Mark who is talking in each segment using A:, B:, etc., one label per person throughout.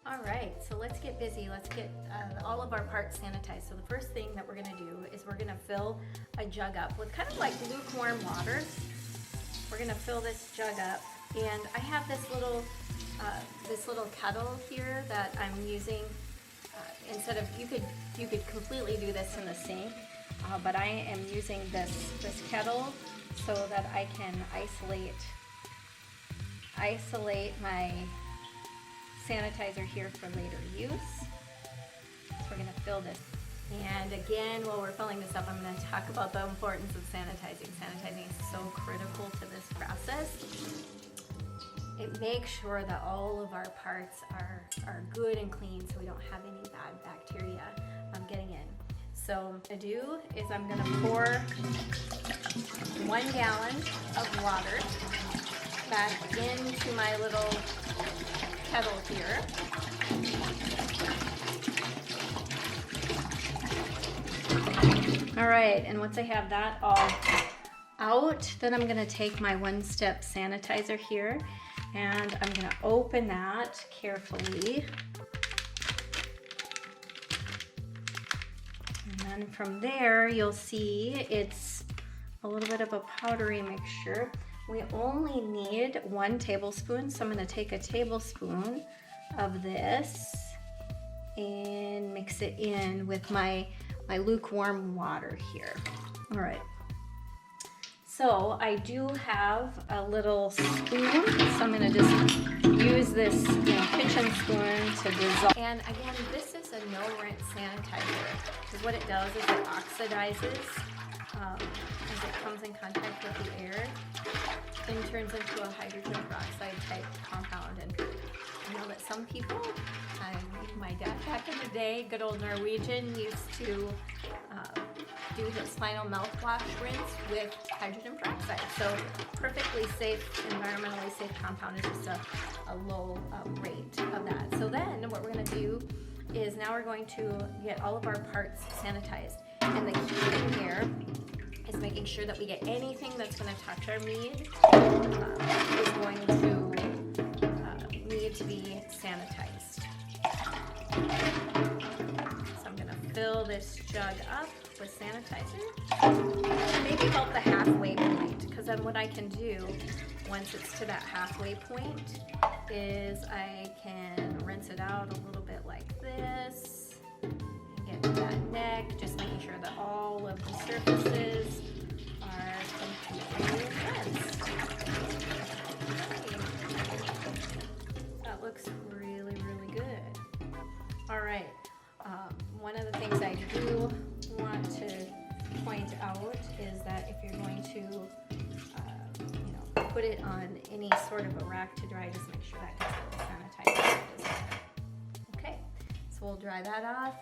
A: All right, so let's get busy. Let's get all of our parts sanitized. So the first thing that we're gonna do is we're gonna fill a jug up with kind of like lukewarm water. We're gonna fill this jug up, and I have this little kettle here that I'm using. Instead of, you could completely do this in the sink, but I am using this kettle so that I can isolate my sanitizer here for later use. So we're gonna fill this. And again, while we're filling this up, I'm gonna talk about the importance of sanitizing. Sanitizing is so critical to this process. It makes sure that all of our parts are good and clean so we don't have any bad bacteria getting in. So what I'm gonna do is I'm gonna pour 1 gallon of water back into my little kettle here. All right, and once I have that all out, then I'm gonna take my one-step sanitizer here and I'm gonna open that carefully. And then from there, you'll see it's a little bit of a powdery mixture. We only need 1 tablespoon, so I'm gonna take a tablespoon of this and mix it in with my lukewarm water here. All right. So I do have a little spoon, so I'm gonna just use this kitchen spoon to dissolve. And again, this is a no-rinse sanitizer, because what it does is it oxidizes as it comes in contact with the air, then turns into a hydrogen peroxide type compound. And I know that some people, my dad back in the day, good old Norwegian, used to do his final mouthwash rinse with hydrogen peroxide. So perfectly safe, environmentally safe compound is just a low rate of that. So then what we're gonna do is now we're going to get all of our parts sanitized. And the key thing here is making sure that we get anything that's gonna touch our mead is going to need to be sanitized. So I'm gonna fill this jug up with sanitizer, maybe about the halfway point, because then what I can do once it's to that halfway point is I can rinse it out a little bit like this and get to that neck, just making sure that all of the surfaces are completely rinsed. That looks really, really good. All right. One of the things I do want to point out is that if you're going to, put it on any sort of a rack to dry, just make sure that gets sanitized as well. Okay, so we'll dry that off.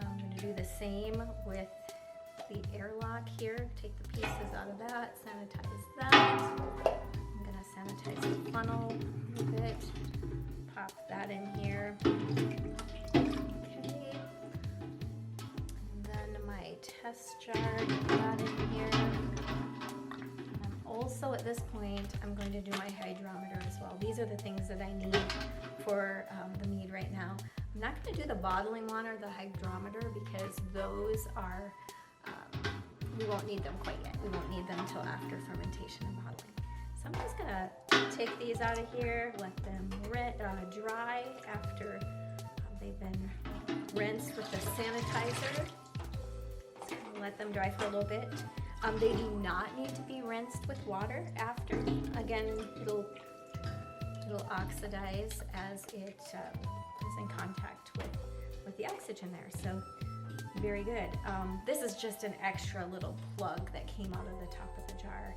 A: I'm going to do the same with the airlock here. Take the pieces out of that, sanitize that. I'm going to sanitize the funnel a little bit. Pop that in here. Test jar, get that in here. And also at this point, I'm going to do my hydrometer as well. These are the things that I need for the mead right now. I'm not going to do the bottling one or the hydrometer because those are, we won't need them quite yet. We won't need them until after fermentation and bottling. So I'm just going to take these out of here, let them dry after they've been rinsed with the sanitizer. Let them dry for a little bit. They do not need to be rinsed with water after. Again, it'll oxidize as it is in contact with the oxygen there. So very good. This is just an extra little plug that came out of the top of the jar.